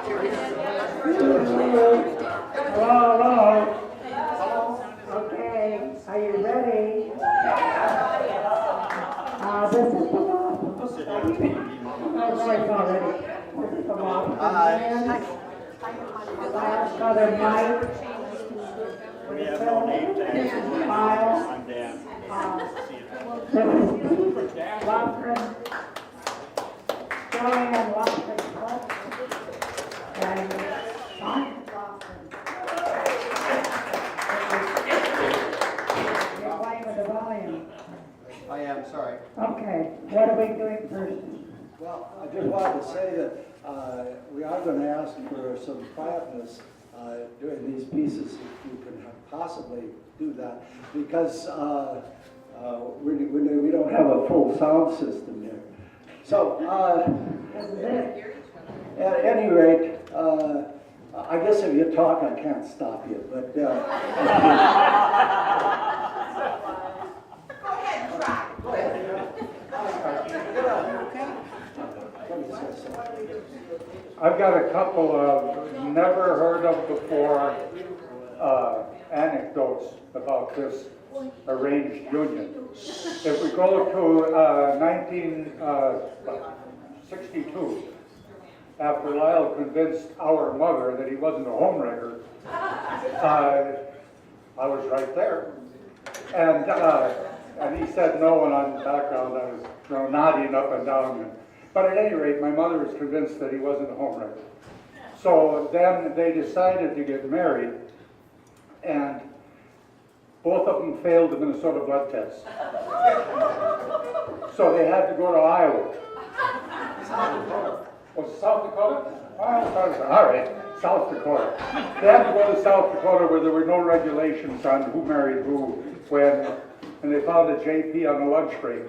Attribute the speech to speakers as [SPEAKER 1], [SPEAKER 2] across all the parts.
[SPEAKER 1] Hello, hello. Okay, are you ready? This is the law. Oh, voice already. This is the law. Hi. Brother Mike.
[SPEAKER 2] We have no name tags.
[SPEAKER 1] This is Lyle.
[SPEAKER 2] I'm Dan.
[SPEAKER 1] This is Lofgren. Joanne Lofgren. And Sean Lofgren. You're playing with the volume.
[SPEAKER 3] I am, sorry.
[SPEAKER 1] Okay, what are we doing first?
[SPEAKER 3] Well, I just wanted to say that we are going to ask for some quietness during these pieces, if you can possibly do that, because we don't have a full sound system here. So, at any rate, I guess if you talk, I can't stop you, but...
[SPEAKER 4] I've got a couple of never heard of before anecdotes about this arranged union. If we go to 1962, after Lyle convinced our mother that he wasn't a homewrecker, I was right there. And he said no, and on the background I was nodding up and down. But at any rate, my mother was convinced that he wasn't a homewrecker. So then they decided to get married, and both of them failed the Minnesota blood test. So they had to go to Iowa. Was it South Dakota? All right, South Dakota. They had to go to South Dakota where there were no regulations on who married who, when, and they found a JP on a lunch break,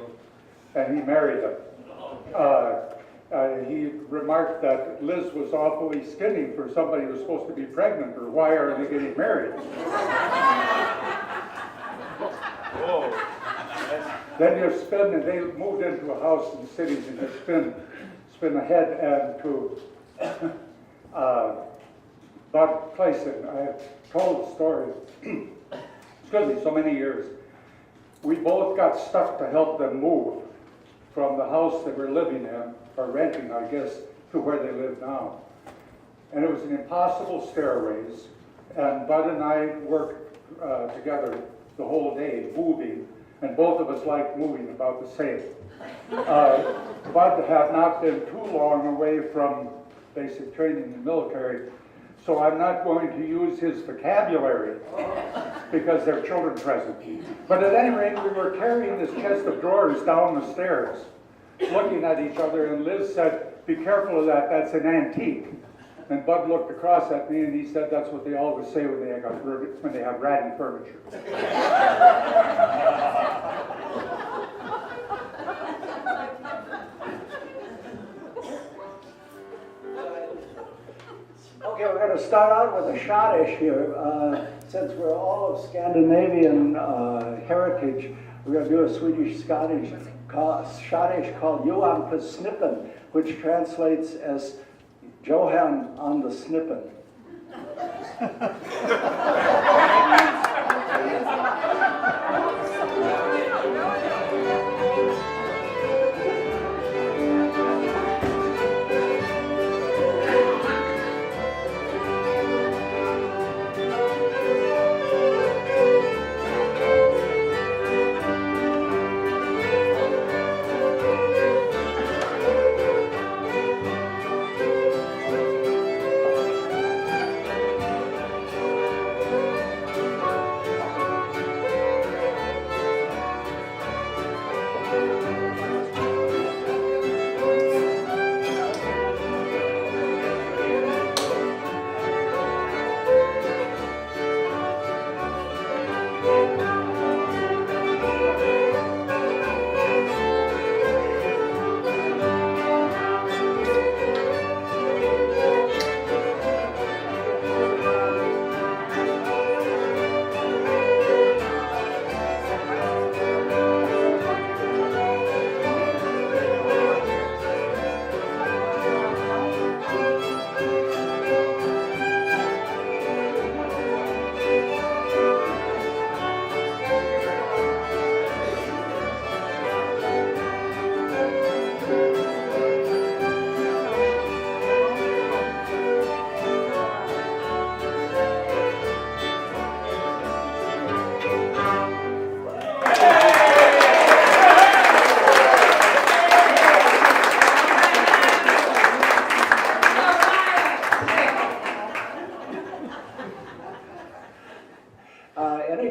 [SPEAKER 4] and he married them. He remarked that Liz was awfully skinny for somebody who was supposed to be pregnant, or why are they getting married?
[SPEAKER 2] Whoa.
[SPEAKER 4] Then you spin, and they moved into a house in cities, and you spin ahead and to Bud Clayson. I have told the story, excuse me, so many years. We both got stuck to help them move from the house they were living in, or renting, I guess, to where they live now. And it was an impossible stairways, and Bud and I worked together the whole day, moving, and both of us liked moving about the same. Bud had not been too long away from basic training in the military, so I'm not going to use his vocabulary because there are children present. But at any rate, we were carrying this chest of drawers down the stairs, looking at each other, and Liz said, "Be careful of that, that's an antique." And Bud looked across at me and he said, "That's what they always say when they have ratty furniture."
[SPEAKER 3] Okay, we're going to start out with a schottish here. Since we're all of Scandinavian heritage, we're going to do a Swedish-Scottish schottish called Johan på Snippen, which translates as Johan on the Snippen.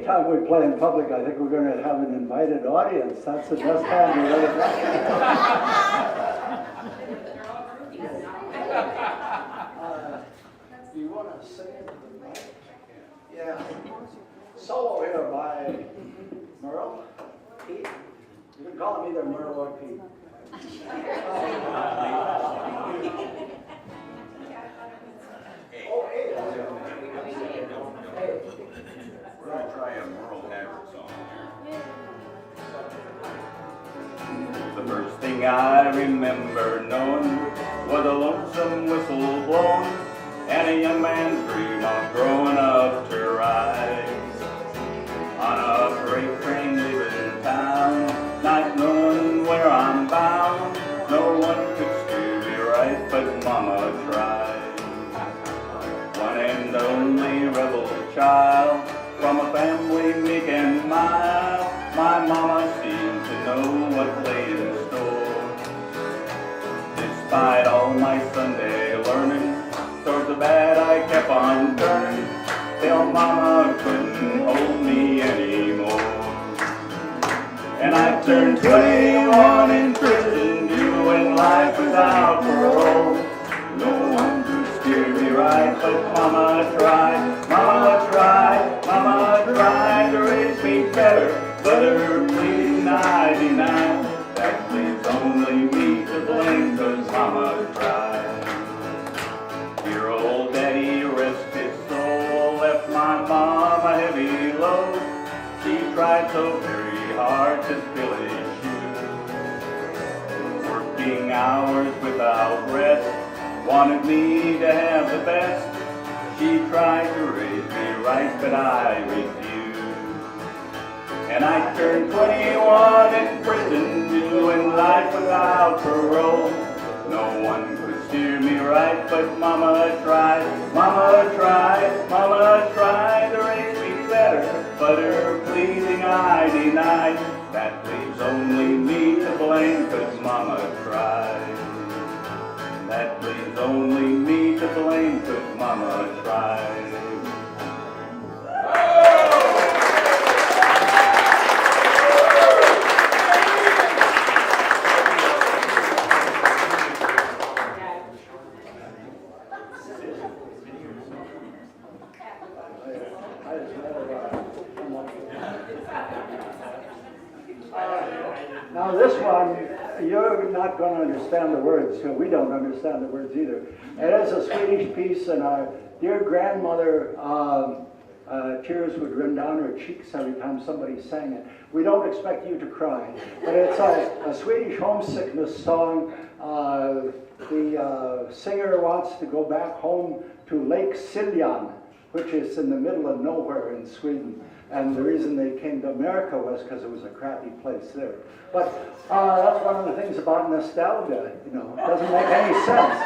[SPEAKER 3] anytime we play in public, I think we're going to have an invited audience. That's the best time to let it Do you want to sing it to the mic? Yeah. Solo here by Merle, Pete. You can call him either Merle or Pete. Oh, hey.
[SPEAKER 2] We're gonna try a Merle Haggard song here. The first thing I remember knowing was a lonesome whistle blowing and a young man's dream of growing up to ride on a freight train leaving town, not knowing where I'm bound. No one could steer me right, but Mama tried. One and only rebel child from a family meek and mild, my mama seemed to know what lay in store. Despite all my Sunday learning, towards the bad I kept on turning, till Mama couldn't hold me anymore. And I turned 21 in prison, doing life without parole. No one could steer me right, but Mama tried, Mama tried, Mama tried to raise me better, but her pleading I denied. That leaves only me to blame, 'cause Mama tried. Dear old Daddy, rest his soul, left my mom a heavy load. She tried so very hard to fill his shoes, working hours without rest, wanted me to have the best. She tried to raise me right, but I refused. And I turned 21 in prison, doing life without parole. No one could steer me right, but Mama tried, Mama tried, Mama tried to raise me better, but her pleading I denied. That leaves only me to blame, 'cause Mama tried. That leaves only me to blame, 'cause Mama tried.
[SPEAKER 3] Now this one, you're not going to understand the words, so we don't understand the words either. It is a Swedish piece, and our dear grandmother, tears would run down her cheeks every time somebody sang it. We don't expect you to cry, but it's a Swedish homesickness song. The singer wants to go back home to Lake Siljan, which is in the middle of nowhere in Sweden. And the reason they came to America was because it was a crappy place there. But that's one of the things about nostalgia, you know, it doesn't make any sense.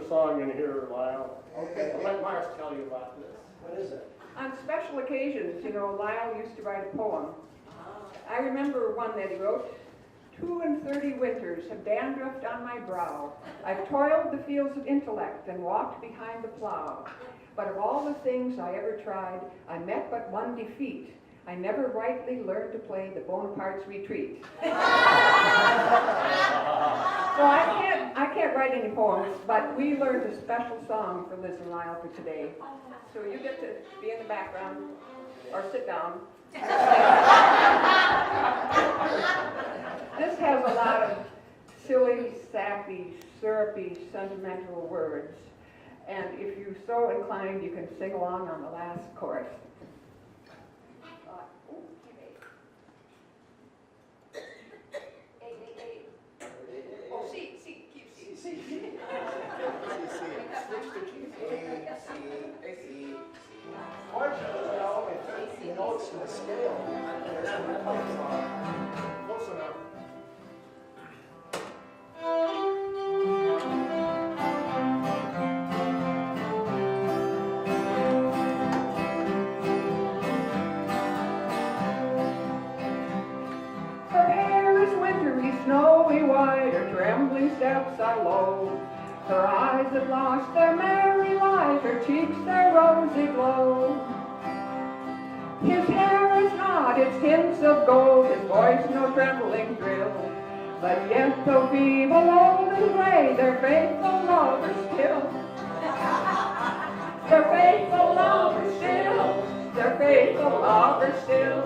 [SPEAKER 5] a song in here, Lyle.
[SPEAKER 3] Okay.
[SPEAKER 5] I'll let Mars tell you about this.
[SPEAKER 3] What is it?
[SPEAKER 1] On special occasions, you know, Lyle used to write a poem. I remember one that he wrote. 32 winters have dandruffed on my brow. I've toiled the fields of intellect and walked behind the plow. But of all the things I ever tried, I met but one defeat. I never rightly learned to play the Bonaparte's Retreat. So I can't write any poems, but we learned a special song for Liz and Lyle for today. So you get to be in the background or sit down. This has a lot of silly, sappy, syrupy, sentimental words. And if you're so inclined, you can sing along on the last chorus. Oh, see, keep see.
[SPEAKER 3] Fortunately, I only took the notes in the scale.
[SPEAKER 5] Close enough.
[SPEAKER 1] Her hair is wintry, snowy white, her trembling steps are low. Her eyes have lost their merry light, her cheeks their rosy glow. His hair is not its hints of gold, his voice no trembling thrill. But yet though feeble, old and gray, their faithful lovers still. Their faithful lovers still, their faithful lovers still.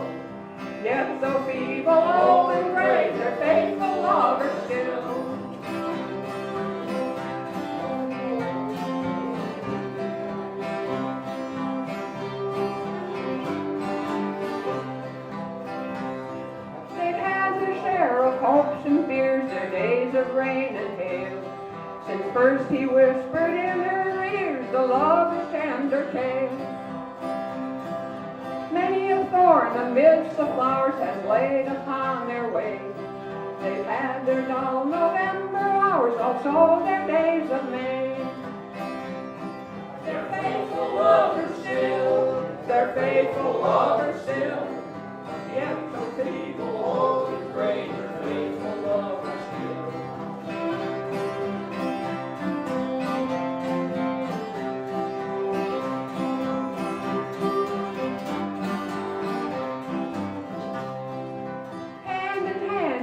[SPEAKER 1] Yet so feeble, old and gray, their faithful lovers still. They've had their share of hopes and fears, their days of rain and hail. Since first he whispered in her ears the lover's tender tale. Many a thorn amidst the flowers has laid upon their way. They've had their dull November hours, also their days of May. Their faithful lovers still, their faithful lovers still. Yet so feeble, old and gray, their faithful lovers still.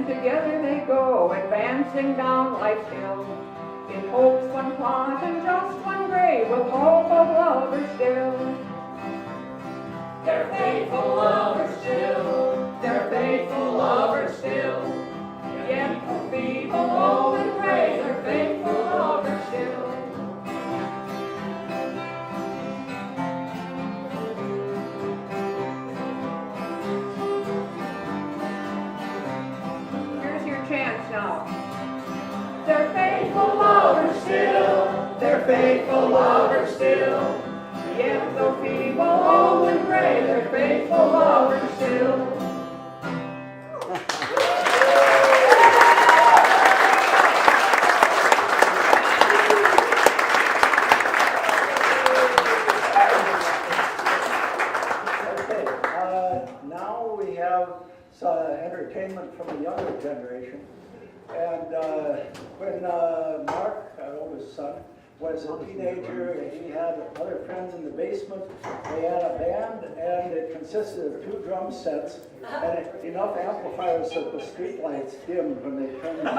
[SPEAKER 1] Together they go, advancing down life's hill, in hopes one plot and just one grave, with hope of lovers still. Their faithful lovers still, their faithful lovers still. Yet so feeble, old and gray, their faithful lovers still. Chance now. Their faithful lovers still, their faithful lovers still. Yet though feeble, old and gray, their faithful lovers still.
[SPEAKER 3] Okay, now we have entertainment from the younger generation. And when Mark, our oldest son, was a teenager, he had other friends in the basement. They had a band, and it consisted of 2 drum sets and enough amplifiers that the street lights dimmed when they turned them on.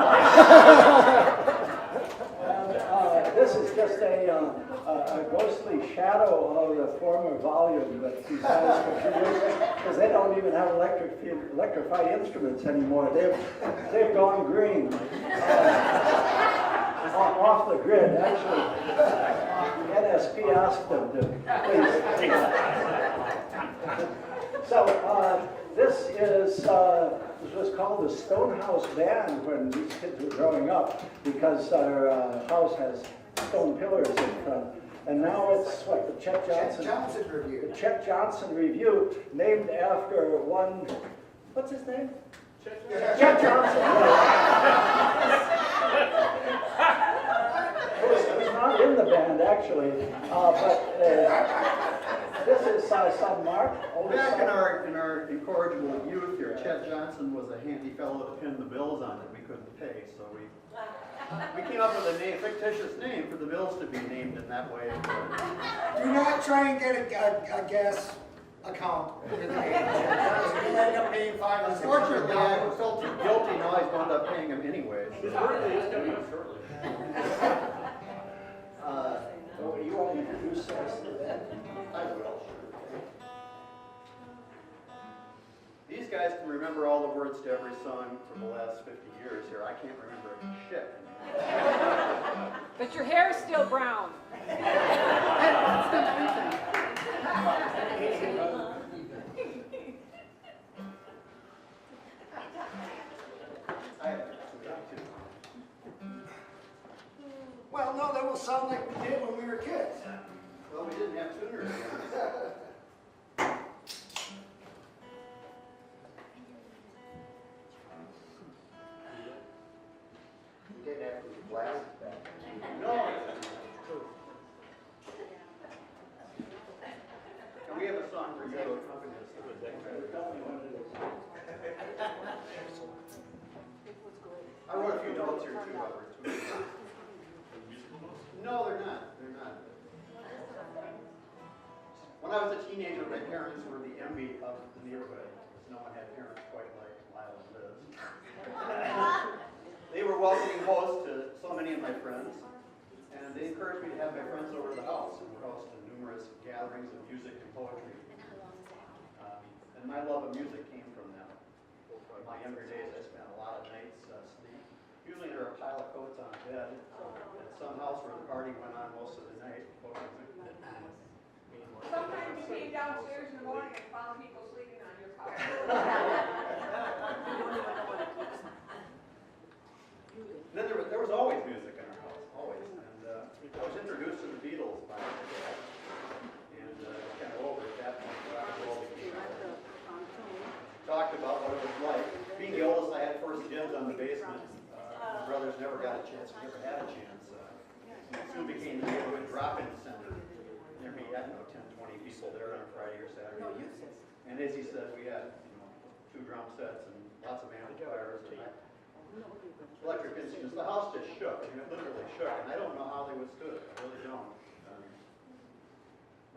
[SPEAKER 3] And this is just a ghostly shadow of the former volume that these guys produced, because they don't even have electrified instruments anymore. They've gone green, off the grid. Actually, NSP asked them to please. So this was called the Stonehouse Band when these kids were growing up, because our house has stone pillars in front. And now it's what, the Chet Johnson Review. The Chet Johnson Review, named after one, what's his name? Chet Johnson. Who's not in the band, actually. This is son Mark.
[SPEAKER 6] Back in our incorrigible youth here, Chet Johnson was a handy fellow to pin the bills on that we couldn't pay, so we came up with a fictitious name for the bills to be named in that way.
[SPEAKER 7] Do not try and get a guess account. You end up paying $500.
[SPEAKER 6] Unfortunately, I felt too guilty, and I wound up paying him anyways.
[SPEAKER 5] His birthday is coming up shortly.
[SPEAKER 3] So you want to introduce us to that?
[SPEAKER 6] I will, sure. These guys can remember all the words to every song from the last 50 years here. I can't remember shit.
[SPEAKER 1] But your hair is still brown.
[SPEAKER 8] That's the main thing.
[SPEAKER 6] I have to too.
[SPEAKER 7] Well, no, that will sound like we did when we were kids.
[SPEAKER 6] Well, we didn't have tuners then.
[SPEAKER 7] We did have these glasses back.
[SPEAKER 6] No. And we have a song for you to accompany us. I wrote a few notes here too about our tuners. No, they're not. They're not. When I was a teenager, my parents were the envy of the neighborhood, because no one had parents quite like Lyle and Liz. They were welcoming hosts to so many of my friends, and they encouraged me to have my friends over to the house, and we're hosting numerous gatherings of music and poetry. And my love of music came from them. In my younger days, I spent a lot of nights asleep. Usually there were a pile of coats on a bed at some house where the party went on most of the night.
[SPEAKER 1] Sometimes you came downstairs in the morning and found people sleeping on your couch.
[SPEAKER 6] Then there was always music in our house, always. And I was introduced to the Beatles by my dad. And kind of over at that point, rock and roll became talked about what it was like. Being the oldest, I had first dibs on the basement. My brothers never got a chance, we never had a chance. It soon became the neighborhood drop-in center. There'd be, I don't know, 10, 20 people there on a Friday or Saturday. And as he said, we had 2 drum sets and lots of amplifiers and electric instruments. The house just shook. I mean, it literally shook. And I don't know how they withstood it. I really don't.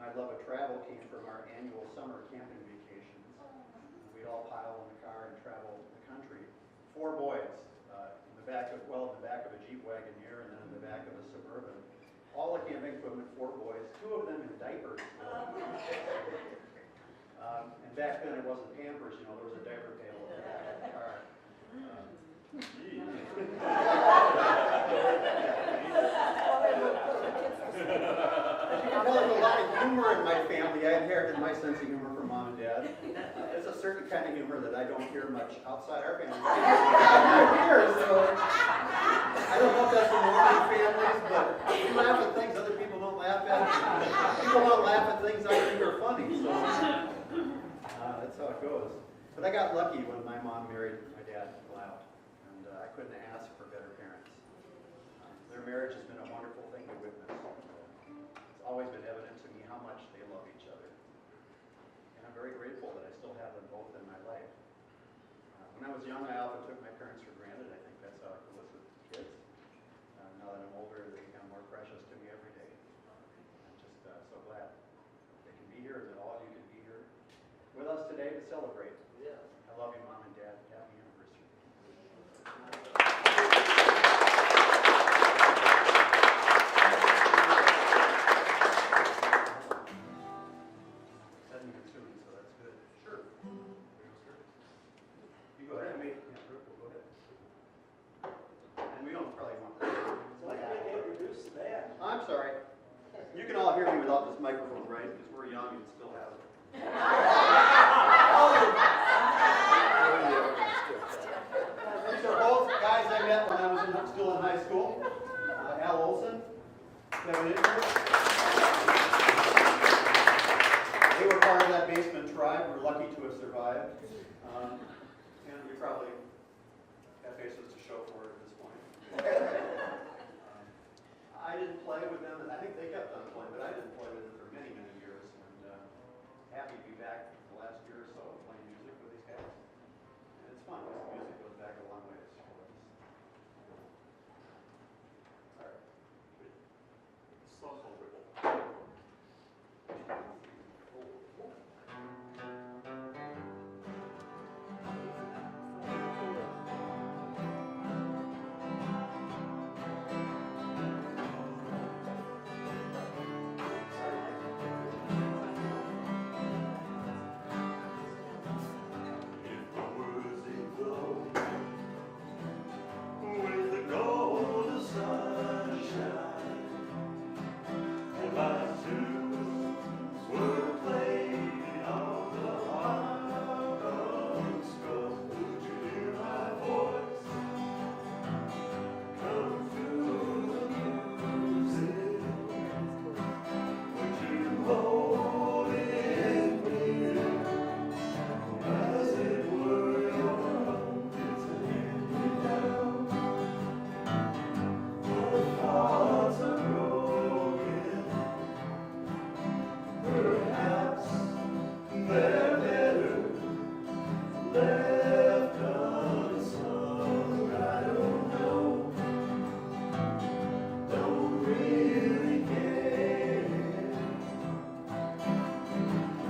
[SPEAKER 6] My love of travel came from our annual summer camping vacations. We'd all pile in the car and travel the country. 4 boys, in the back of a Jeep Wagoneer and then in the back of a Suburban. All the camping equipment, 4 boys, 2 of them in diapers. And back then it wasn't Pampers, there was a diaper pail in the back of the car. As you can tell, there's a lot of humor in my family. I inherited my sense of humor from Mom and Dad. There's a certain kind of humor that I don't hear much outside our family. I'm here, so I don't know if that's the norm in families, but we laugh at things other people don't laugh at. People don't laugh at things I think are funny, so that's how it goes. But I got lucky when my mom married my dad, Lyle, and I couldn't ask for better parents. Their marriage has been a wonderful thing to witness. It's always been evident to me how much they love each other. And I'm very grateful that I still have them both in my life. When I was young, I often took my parents for granted. I think that's how it goes with kids. Now that I'm older, they become more precious to me every day. I'm just so glad they can be here, and that all of you can be here with us today to celebrate. Yeah. I love you, Mom and Dad. Happy anniversary. Setting your tune, so that's good. Sure. You go ahead. Yeah, Brooke, go ahead. And we don't probably want that.
[SPEAKER 3] Introduce the band.
[SPEAKER 6] I'm sorry. You can all hear me without this microphone, right? Because we're young and still have it. These are both guys I met when I was still in high school. Al Olson, Kevin Ingram. They were part of that basement tribe. We're lucky to have survived. And we probably have faces to show for it at this point. I didn't play with them, I think they kept on playing, but I didn't play with them for many, many years, and happy to be back the last year or so playing music with these guys. And it's fun, because the music goes back a long ways. All right.
[SPEAKER 5] Song's called Ripple.
[SPEAKER 2] With the golden sunshine, and my tunes were playing on the harp of skull. Would you hear my voice come through the music? Would you hold it near as it were your own? It's a hand-me-down. Hearts are broken. Perhaps they're better left unsung. I don't know. Don't really care.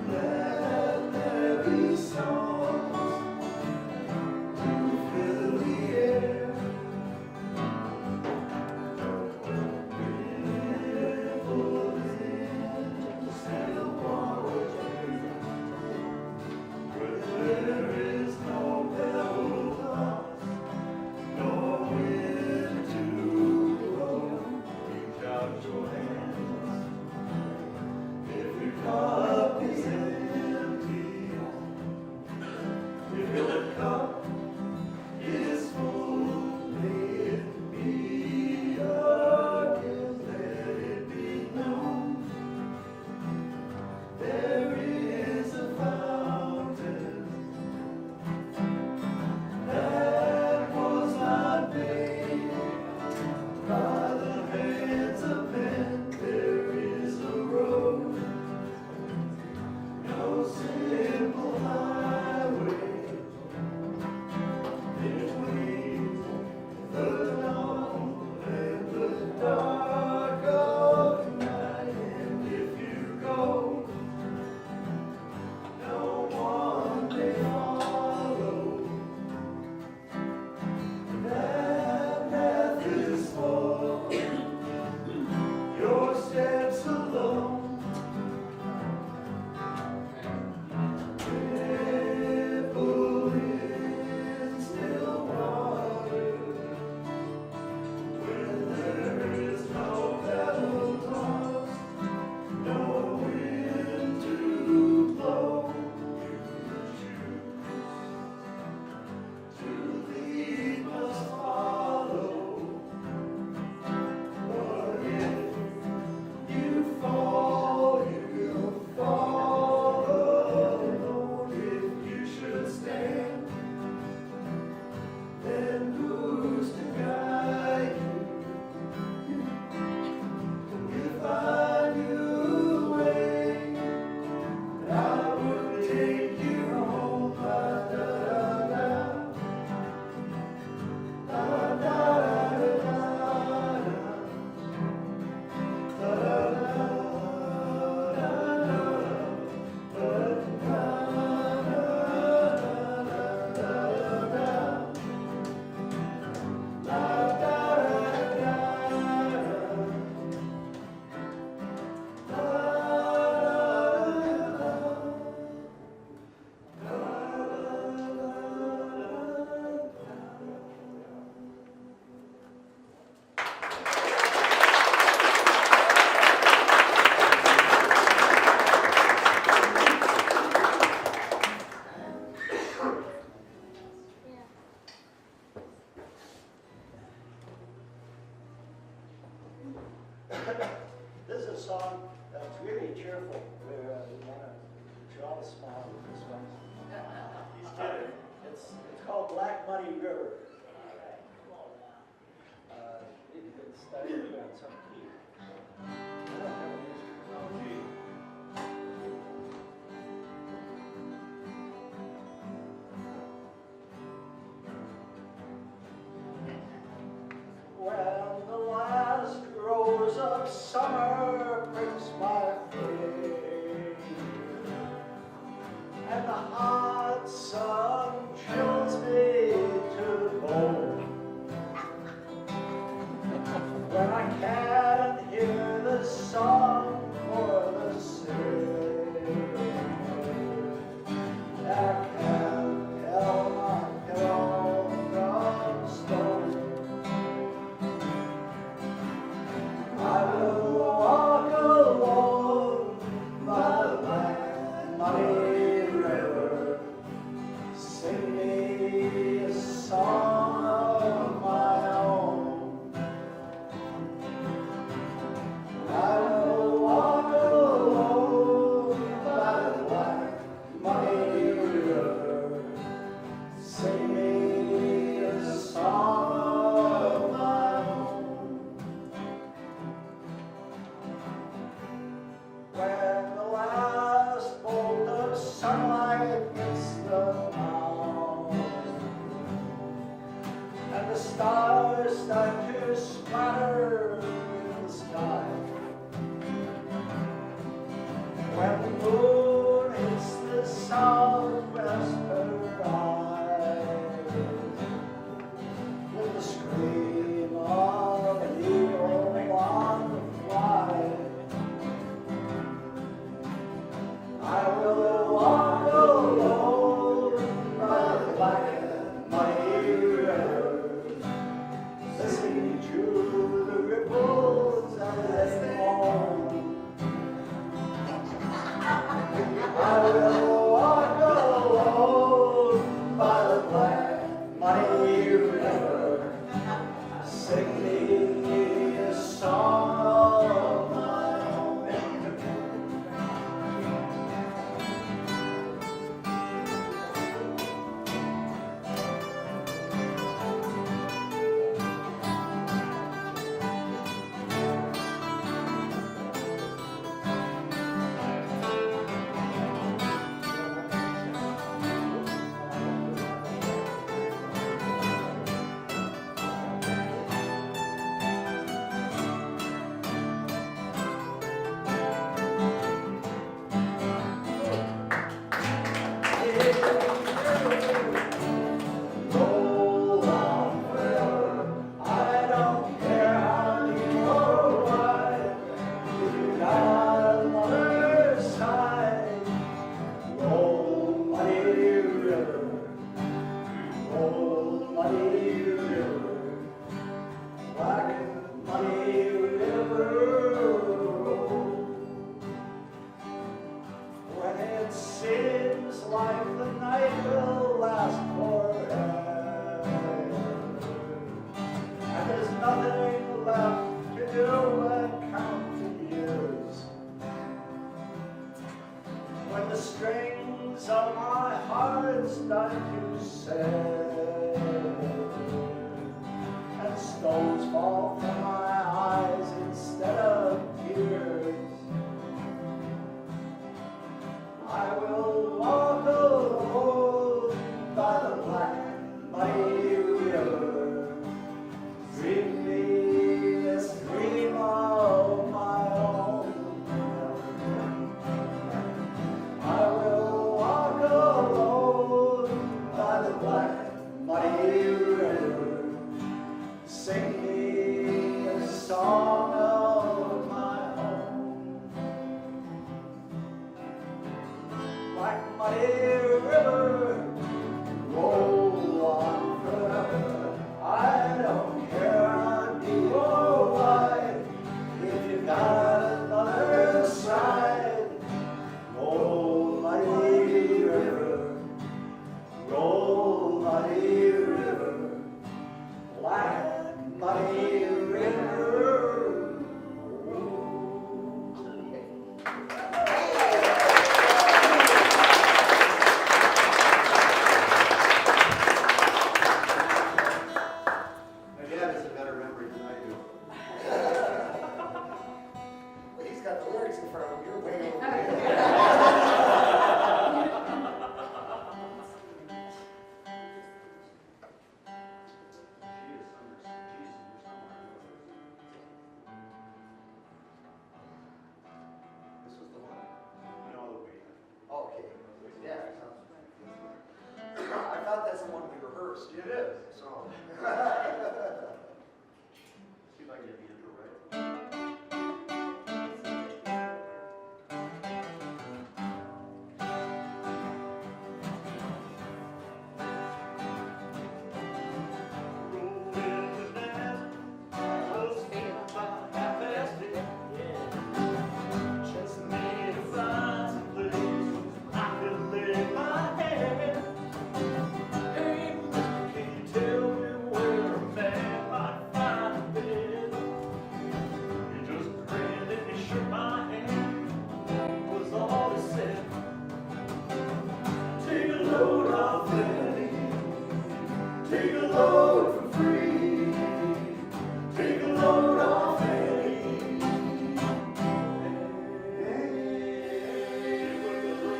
[SPEAKER 2] Let there be songs to fill the air.
[SPEAKER 3] This is a song that's really cheerful. We want to draw a smile with this one.
[SPEAKER 6] He's kidding.
[SPEAKER 3] It's called Black Money River. It's starting to be on some key. I don't have an instrument.
[SPEAKER 2] Oh, gee.
[SPEAKER 3] When the last rose of summer pricks my face, and the hot sun chills me to the bone, when I can't hear the song for the sing, I can't tell my pillow from stone. I will walk
[SPEAKER 7] the lyrics in front of you. You're way over there. This was the one?
[SPEAKER 6] No, the way.
[SPEAKER 7] Oh, okay. Yeah. I thought that's the one we rehearsed.
[SPEAKER 6] It is.
[SPEAKER 7] So.
[SPEAKER 6] See if I can get the intro right.
[SPEAKER 2] Take a load for free. Take a load off Eddie.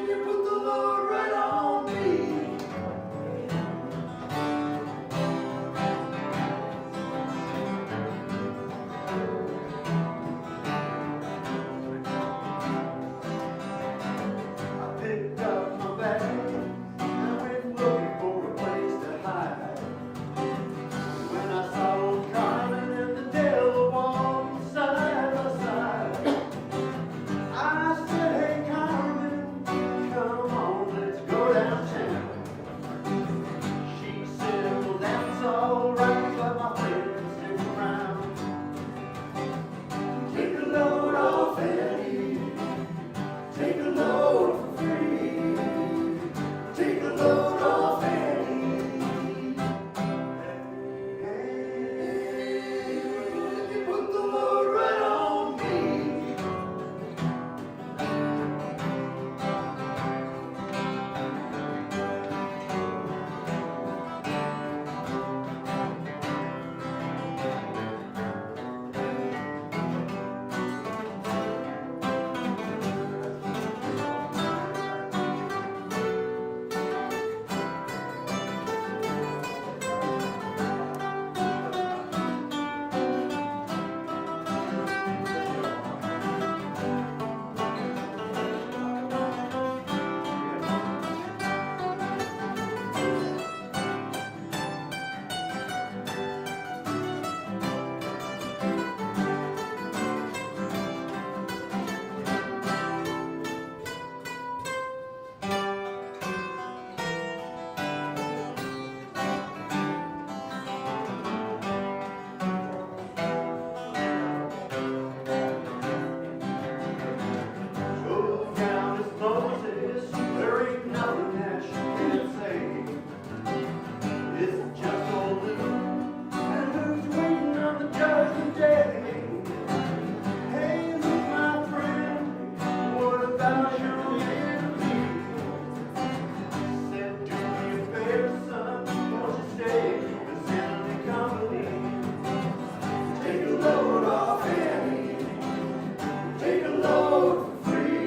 [SPEAKER 2] You put the load right on me. I picked up my bag and went looking for a place to hide. When I saw old Carmen and the devil walking side by side, I said, hey Carmen, come on, let's go downtown. She said, well that's alright, but my friends stick around. Take a load off Eddie, take a load for free. Take a load off Eddie. You put the load right on me. Goes down as Moses, there ain't nothing that she can't say. It's just old Luke, and who's waiting on the judgment day? Hey, Luke, my friend, what about your enemy? Said, do me a favor, son, won't you stay and send me company? Take a load off Annie, take a load for free.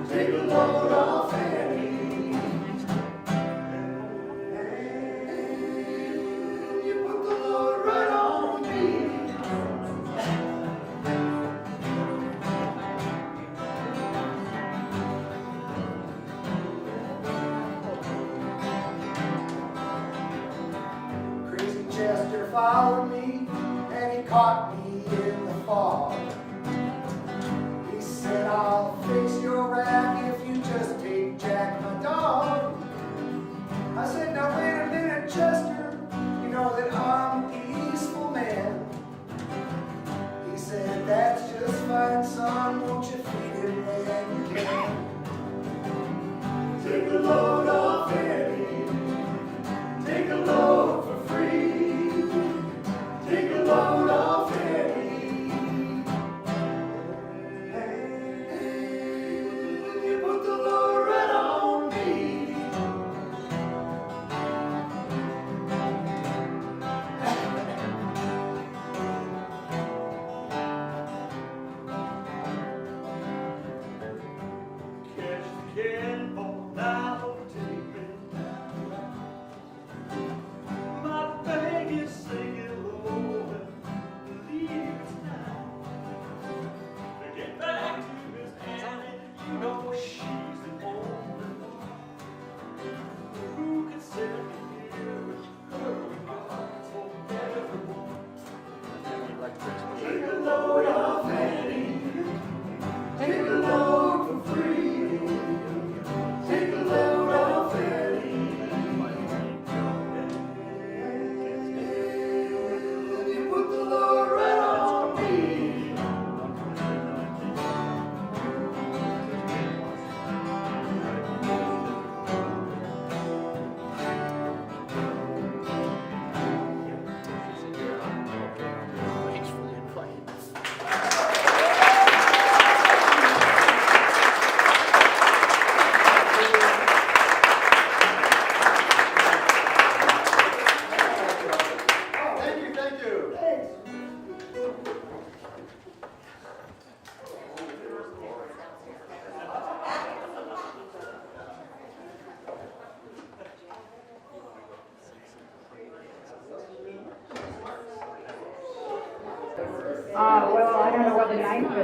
[SPEAKER 2] Take a load off Annie. You put the load right on me.
[SPEAKER 7] Crazy Chester followed me, and he caught me in the fog. He said, I'll fix your rap if you just take Jack, my dog. I said, now wait a minute, Chester, you know that I'm a peaceful man. He said, that's just fine, son, won't you feed him when you can?
[SPEAKER 2] Take a load off Eddie. Take a load for free. Take a load off Eddie. You put the load right on me.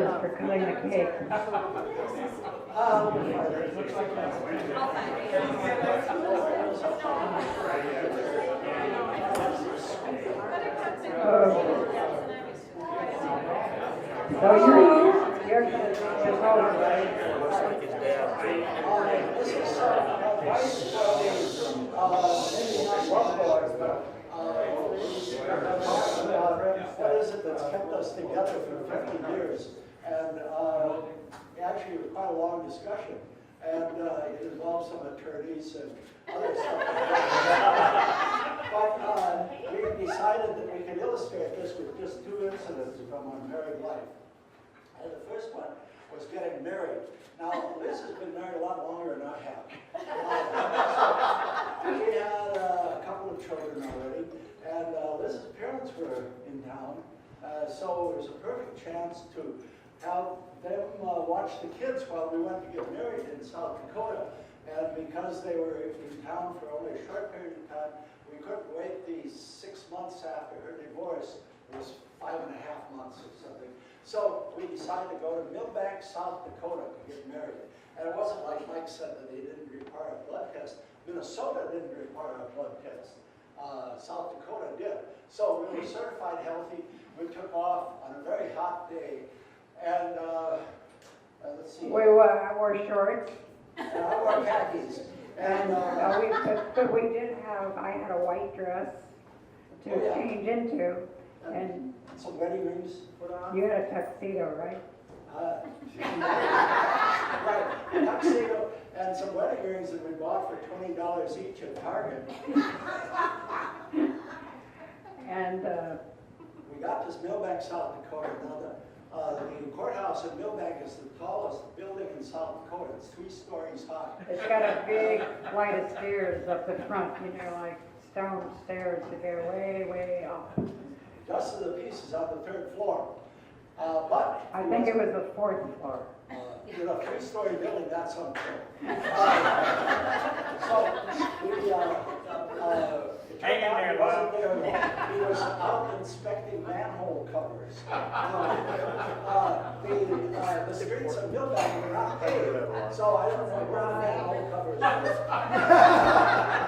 [SPEAKER 1] is for cutting the cake. So you're over, right?
[SPEAKER 3] This is advice from maybe not one boy, but what is it that's kept us together for 50 years? And actually, it was quite a long discussion. And it involved some attorneys and other stuff. But we decided that we could illustrate this with just two incidents from our married life. And the first one was getting married. Now, Liz has been married a lot longer than I have. We had a couple of children already, and Liz's parents were in town, so it was a perfect chance to have them watch the kids while we went to get married in South Dakota. And because they were in town for only a short period of time, we couldn't wait the 6 months after her divorce. It was 5.5 months or something. So we decided to go to Millbank, South Dakota to get married. And it wasn't like Mike said that they didn't require a blood test. Minnesota didn't require a blood test. South Dakota did. So we were certified healthy. We took off on a very hot day. And let's see.
[SPEAKER 1] We wore shorts.
[SPEAKER 3] And I wore khakis.
[SPEAKER 1] And but we did have, I had a white dress to change into. And
[SPEAKER 3] some wedding rings put on.
[SPEAKER 1] you had a tuxedo, right?
[SPEAKER 3] Right, a tuxedo and some wedding rings that we bought for $20 each at Target.
[SPEAKER 1] And
[SPEAKER 3] We got this Millbank, South Dakota. Now the courthouse in Millbank is the tallest building in South Dakota. It's 3 stories high.
[SPEAKER 1] it's got a big flight of stairs up the front, like stone stairs to go way, way up.
[SPEAKER 3] Dust of the pieces on the 3rd floor. But
[SPEAKER 1] I think it was the 4th floor.
[SPEAKER 3] in a 3-story building, that's unfair. So we
[SPEAKER 2] Hang in there, Lyle.
[SPEAKER 3] He was out inspecting manhole covers. The streets of Millbank were not paved, so I don't know where the manhole covers were.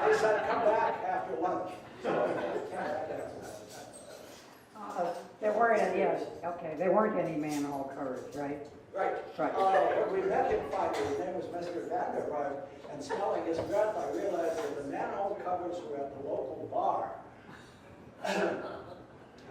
[SPEAKER 3] They said, come back after lunch. So we came back after that.
[SPEAKER 1] There weren't any, yes, okay, there weren't any manhole covers, right?
[SPEAKER 3] Right.
[SPEAKER 1] Right.
[SPEAKER 3] When we met him finally, his name was Mr. Vanderbilt, and smelling his breath, I realized that the manhole covers were at the local bar.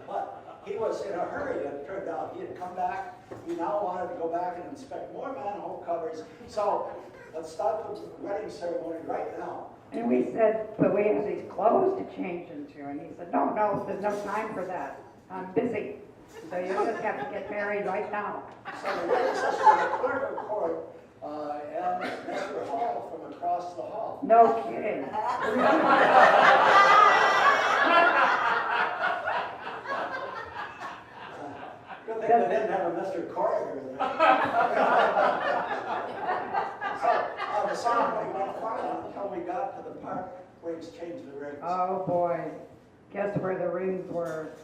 [SPEAKER 3] But he was in a hurry, it turned out. He had come back. He now wanted to go back and inspect more manhole covers. So let's start the wedding ceremony right now.
[SPEAKER 1] And we said, but we have these clothes to change into, and he said, no, there's no time for that. I'm busy. So you just have to get married right now.
[SPEAKER 3] So the wedding session was the clerk of court and Mr. Hall from across the hall.
[SPEAKER 1] No kidding.
[SPEAKER 3] Good thing they didn't have a Mr. Corrigan in there. So the ceremony went fine until we got to the part where he's changed the rings.
[SPEAKER 1] Oh, boy. Guess where the rings were?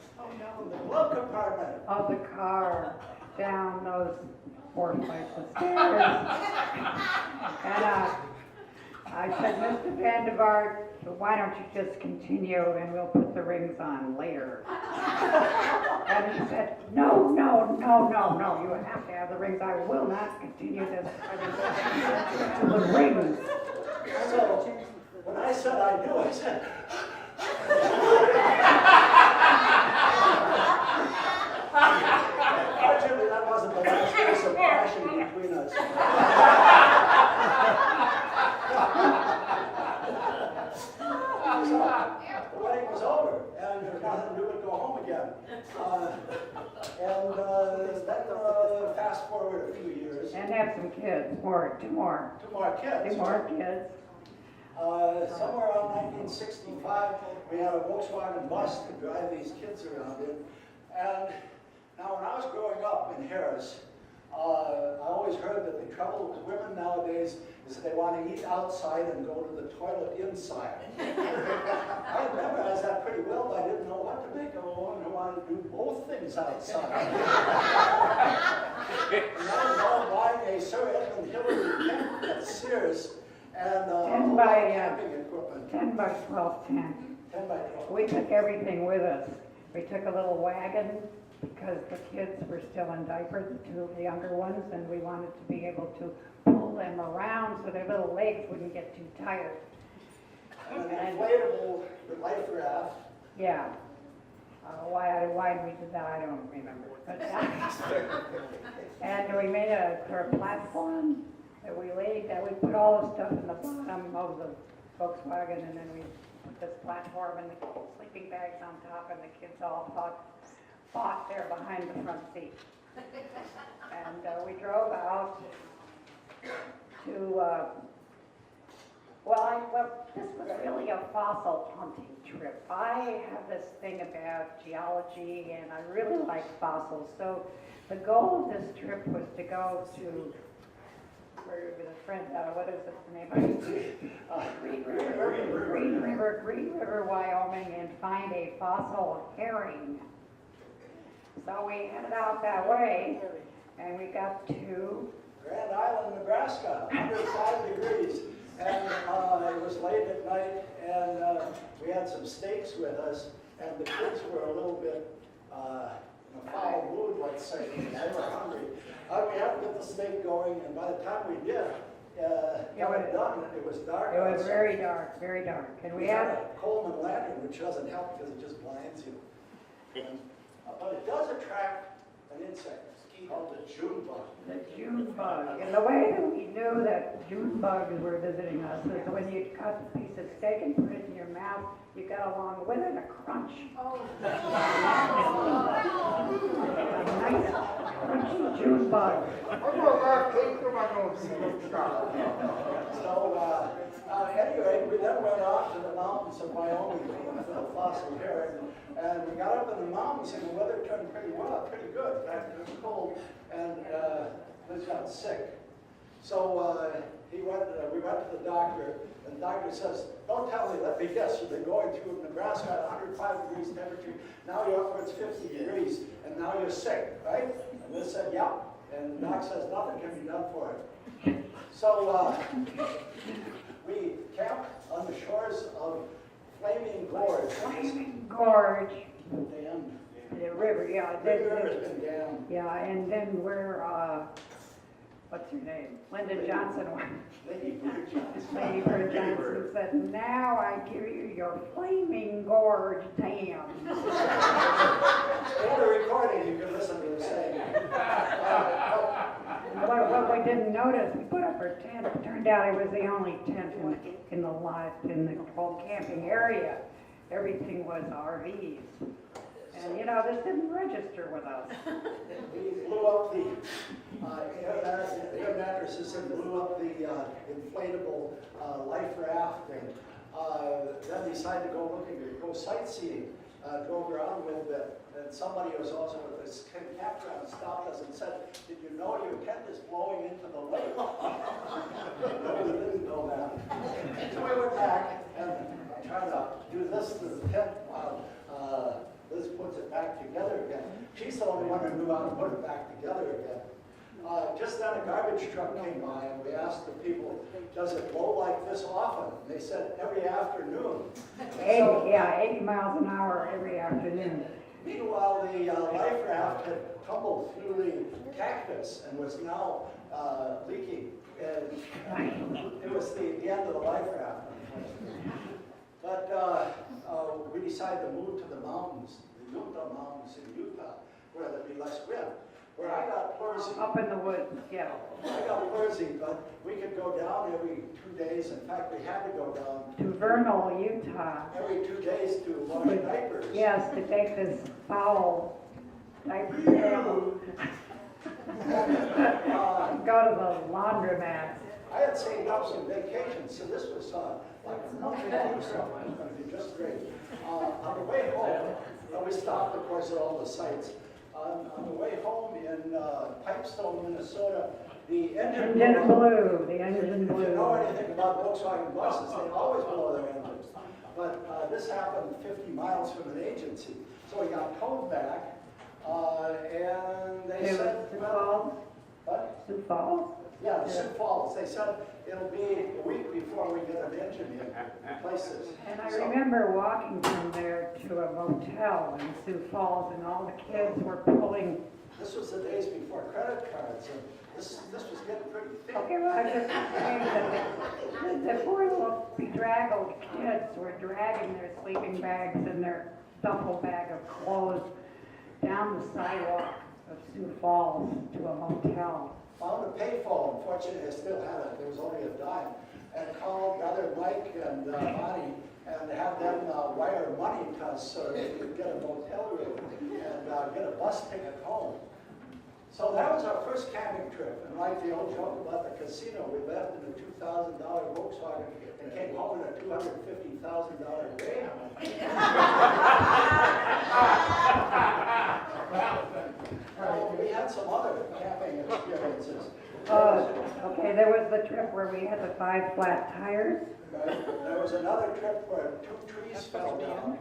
[SPEAKER 3] In the glove compartment.
[SPEAKER 1] Of the car, down those 4 flights of stairs. And I said, Mr. Vanderbilt, why don't you just continue and we'll put the rings on later. And he said, no, you have to have the rings. I will not continue this to the rings.
[SPEAKER 3] So when I said I do, I said, fortunately, that wasn't the last piece of passion between us. So the wedding was over, and there was nothing to do but go home again. Then fast forward a few years.
[SPEAKER 1] And have some kids, two more.
[SPEAKER 3] 2 more kids.
[SPEAKER 1] 2 more kids.
[SPEAKER 3] Somewhere around 1965, we had a Volkswagen bus to drive these kids around in. And now when I was growing up in Harris, I always heard that the trouble with women nowadays is that they want to eat outside and go to the toilet inside. I memorized that pretty well, but I didn't know what to make of a woman who wanted to do both things outside.
[SPEAKER 1] by,
[SPEAKER 3] camping equipment,
[SPEAKER 1] 10 by 12 tent.
[SPEAKER 3] 10 by 12.
[SPEAKER 1] We took everything with us. We took a little wagon because the kids were still in diapers, the two of the younger ones, and we wanted to be able to pull them around so their little legs wouldn't get too tired.
[SPEAKER 3] And an inflatable life raft.
[SPEAKER 1] Yeah. Why we did that, I don't remember. But, and we made a platform that we laid, that we put all the stuff in the bottom of the Volkswagen, and then we put this platform and the sleeping bags on top, and the kids all fought there behind the front seat. And we drove out to, this was really a fossil hunting trip. I have this thing about geology, and I really like fossils. So the goal of this trip was to go to, where with a friend, what is the name of it? Green River, Wyoming, and find a fossil herring. So we headed out that way, and we got to
[SPEAKER 3] Grand Island, Nebraska, 105 degrees. And it was late at night, and we had some steaks with us, and the kids were a little bit in a foul mood, let's say, because they were hungry. We had to get the steak going, and by the time we did, it was dark.
[SPEAKER 1] It was very dark, very dark. And we had
[SPEAKER 3] a Coleman lantern, which doesn't help because it just blinds you. But it does attract an insect called the June bug.
[SPEAKER 1] the June bug. And the way that we knew that June bugs were visiting us is when you cut a piece of steak and put it in your mouth, you got along with it a crunch. Oh. A nice crunchy June bug.
[SPEAKER 3] So, anyway, we then went off to the mountains of Wyoming for the fossil herring, and we got up in the mountains, and the weather turned pretty good. In fact, it was cold, and Liz got sick. So we went to the doctor, and the doctor says, "Don't tell me, let me guess, you've been going through Nebraska at 105 degrees temperature, now you're upwards 50 degrees, and now you're sick, right?" And Liz said, "Yeah." And the doc says, "Nothing can be done for it." So we camped on the shores of Flaming Gorge.
[SPEAKER 1] Flaming Gorge.
[SPEAKER 3] Dam.
[SPEAKER 1] The river, yeah.
[SPEAKER 3] The river's been dammed.
[SPEAKER 1] Yeah, and then where, what's her name? Lyndon Johnson went.
[SPEAKER 3] Lady Bird Johnson.
[SPEAKER 1] Lady Bird Johnson said, "Now I give you your Flaming Gorge Dam."
[SPEAKER 3] They had a recording, you can listen to her saying.
[SPEAKER 1] What we didn't notice, we put up our tent. It turned out it was the only tent in the whole camping area. Everything was RVs. And you know, this didn't register with us.
[SPEAKER 3] We blew up the air mattresses and blew up the inflatable life raft, and then decided to go sightseeing. Drove around a little bit, and somebody who was also with this campground stopped us and said, "Did you know your tent is blowing into the lake?" No, we didn't know that. So we went back and tried to do this to the tent while Liz puts it back together again. She's the only one who knew how to put it back together again. Just then a garbage truck came by, and we asked the people, "Does it blow like this often?" And they said, "Every afternoon."
[SPEAKER 1] 80 miles an hour every afternoon.
[SPEAKER 3] Meanwhile, the life raft had tumbled through the cactus and was now leaking. And it was the end of the life raft, unfortunately. But we decided to move to the mountains, the Utah Mountains in Utah, where there'd be less wind. Where I got pleurisy.
[SPEAKER 1] Up in the woods, yeah.
[SPEAKER 3] I got pleurisy, but we could go down every 2 days. In fact, we had to go down
[SPEAKER 1] To Vernal, Utah.
[SPEAKER 3] every 2 days to wash diapers.
[SPEAKER 1] Yes, to take this foul diaper down. Go to the laundromat.
[SPEAKER 3] I had saved up some vacation, so this was like a month ago, so it was going to be just great. On the way home, we stopped, of course, at all the sites. On the way home in Pipestone, Minnesota, the engine blew.
[SPEAKER 1] The engine
[SPEAKER 3] If you know
[SPEAKER 1] blew.
[SPEAKER 3] anything about Volkswagen buses, they always blow their engines. But this happened 50 miles from an agency. So we got towed back, and they said,
[SPEAKER 1] It was
[SPEAKER 3] what?
[SPEAKER 1] Sioux Falls?
[SPEAKER 3] Yeah, the Sioux Falls, they said it'll be a week before we get an engine in places.
[SPEAKER 1] And I remember walking from there to a motel in Sioux Falls, and all the kids were pulling.
[SPEAKER 3] This was the days before credit cards, and this was getting pretty thick.
[SPEAKER 1] Okay, well, I was just saying that the poor little bedraggled kids were dragging their sleeping bags and their duffel bag of clothes down the sidewalk of Sioux Falls to a motel.
[SPEAKER 3] Found a payphone, unfortunately I still had it, there was only a dime, and called brother Mike and Bonnie and had them wire money to us so they could get a motel room and get a bus ticket home. So that was our first camping trip, and like the old joke about the casino, we left in a $2,000 Volkswagen and came home in a $250,000 Greyhound. We had some other camping experiences.
[SPEAKER 1] Okay, there was the trip where we had the 5 flat tires.
[SPEAKER 3] There was another trip where 2 trees fell down,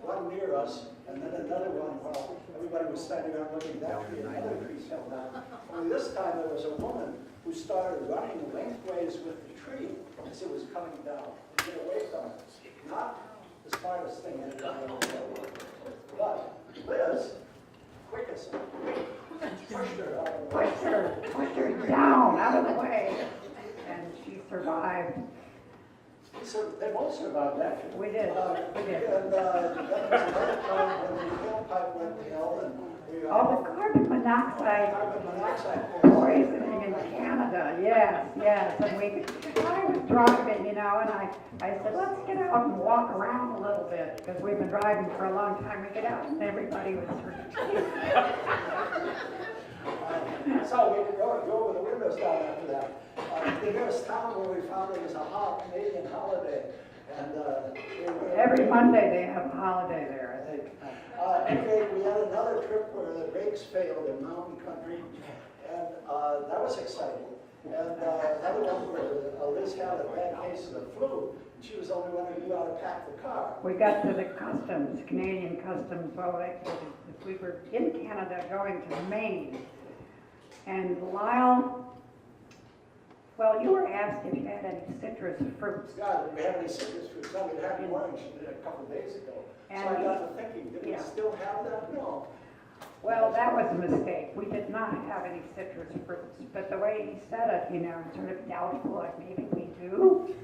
[SPEAKER 3] one near us, and then another one while everybody was standing around looking at that tree, another tree fell down. Only this time there was a woman who started running lengthways with the tree as it was coming down to get away from it. Not the smartest thing anybody ever did. But Liz, quick as pushed her out of the way.
[SPEAKER 1] Pushed her down, out of the way, and she survived.
[SPEAKER 3] So they both survived that.
[SPEAKER 1] We did. We did.
[SPEAKER 3] And then there was another time when the tailpipe went down and we
[SPEAKER 1] Oh, the carbon monoxide
[SPEAKER 3] carbon monoxide
[SPEAKER 1] poisoning in Canada, yes, yes. And I was driving, and I said, let's get out and walk around a little bit, because we've been driving for a long time. We get out, and everybody was
[SPEAKER 3] So we go with the windows down after that. The nearest town where we found it was a Canadian holiday. And
[SPEAKER 1] every Monday they have a holiday there, I think.
[SPEAKER 3] Anyway, we had another trip where the brakes failed in mountain country, and that was exciting. And another one where Liz had a bad case of the flu, and she was the only one who knew how to pack the car.
[SPEAKER 1] We got to the customs, Canadian customs. Well, we were in Canada going to Maine, and Lyle, well, you were asked if you had any citrus fruits.
[SPEAKER 3] Yeah, we had any citrus fruits. No, we had orange a couple of days ago. So I got to thinking, did we still have that? No.
[SPEAKER 1] Well, that was a mistake. We did not have any citrus fruits, but the way he said it, sort of doubtful, like maybe we do.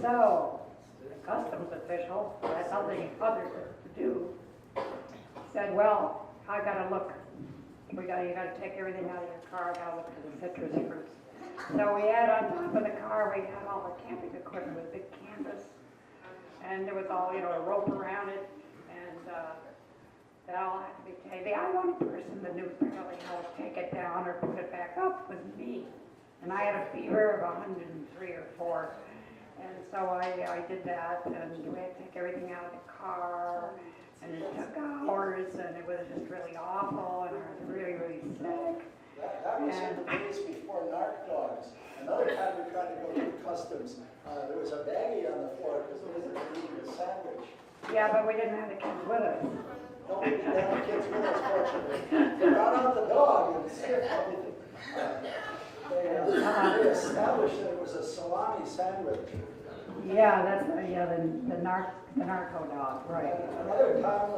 [SPEAKER 1] So, the customs official, who had nothing other to do, said, well, I gotta look. You gotta take everything out of your car, I gotta look for the citrus fruits. So we had on top of the car, we had all the camping equipment with big canvas, and there was all, a rope around it, and that all had to be taken. The only person that knew apparently how to take it down or put it back up was me. And I had a fever of 103 or 4. And so I did that, and we had to take everything out of the car, and it took hours, and it was just really awful, and I was really, really sick.
[SPEAKER 3] That was in the days before narc dogs. Another time we tried to go through customs, there was a baggie on the floor because Liz was eating a sandwich.
[SPEAKER 1] Yeah, but we didn't have the kids with us.
[SPEAKER 3] No, we didn't have the kids with us, fortunately. They brought out the dog and sniffed everything. They established that it was a salami sandwich.
[SPEAKER 1] Yeah, that's the narco dog, right?
[SPEAKER 3] Another time,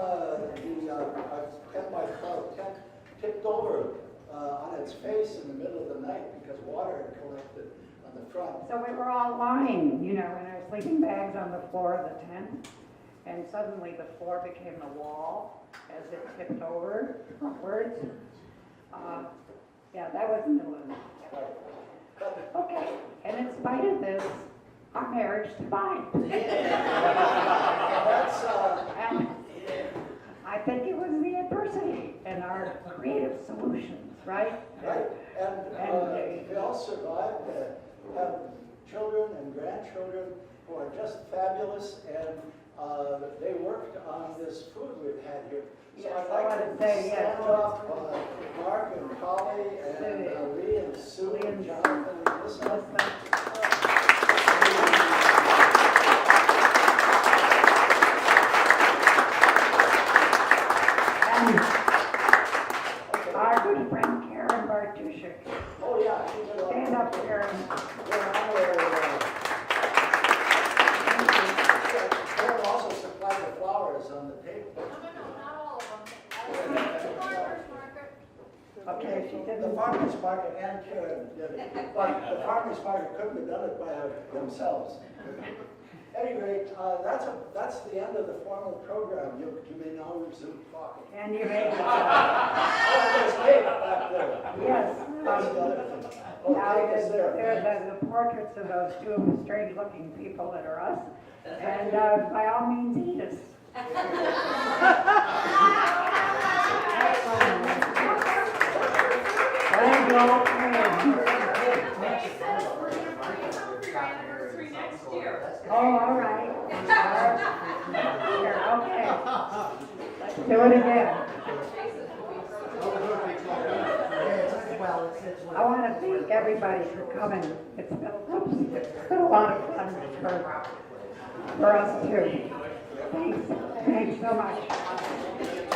[SPEAKER 3] my car tent tipped over on its face in the middle of the night because water had collected on the front.
[SPEAKER 1] So we were all lying, in our sleeping bags on the floor of the tent, and suddenly the floor became the wall as it tipped over upwards. Yeah, that was in the middle of the night. Okay, and in spite of this, our marriage survived. And I think it was the adversity and our creative solutions, right?
[SPEAKER 3] Right, and we all survived, have children and grandchildren who are just fabulous, and they worked on this food we've had here. So
[SPEAKER 1] Yes,
[SPEAKER 3] I'd like
[SPEAKER 1] I
[SPEAKER 3] to
[SPEAKER 1] wanna say, yes.
[SPEAKER 3] stand off Mark and Polly and Lee and Sue and Jonathan and Lisa.
[SPEAKER 1] And our good friend Karen Bartuszek.
[SPEAKER 3] Oh, yeah, she did a lot.
[SPEAKER 1] Stand up, Karen.
[SPEAKER 3] Karen also supplied the flowers on the table.
[SPEAKER 9] No, not all of them. Farmer's market.
[SPEAKER 1] Okay, she
[SPEAKER 3] The
[SPEAKER 1] didn't.
[SPEAKER 3] farmer's market and Karen did it, but the farmer's market couldn't have done it by themselves. At any rate, that's the end of the formal program. You may now resume talking.
[SPEAKER 1] And you made it.
[SPEAKER 3] Oh, there's cake back there.
[SPEAKER 1] Yes.
[SPEAKER 3] That's the other thing. Oh,
[SPEAKER 1] Now,
[SPEAKER 3] cake is there.
[SPEAKER 1] there are the portraits of those two strange-looking people that are us. And by all means, eat us. Thank you.
[SPEAKER 9] Anniversary next year.
[SPEAKER 1] Oh, all right. Here, okay. Let's do it again. I want to thank everybody for coming. It's been a lot of fun for us too. Thanks so much.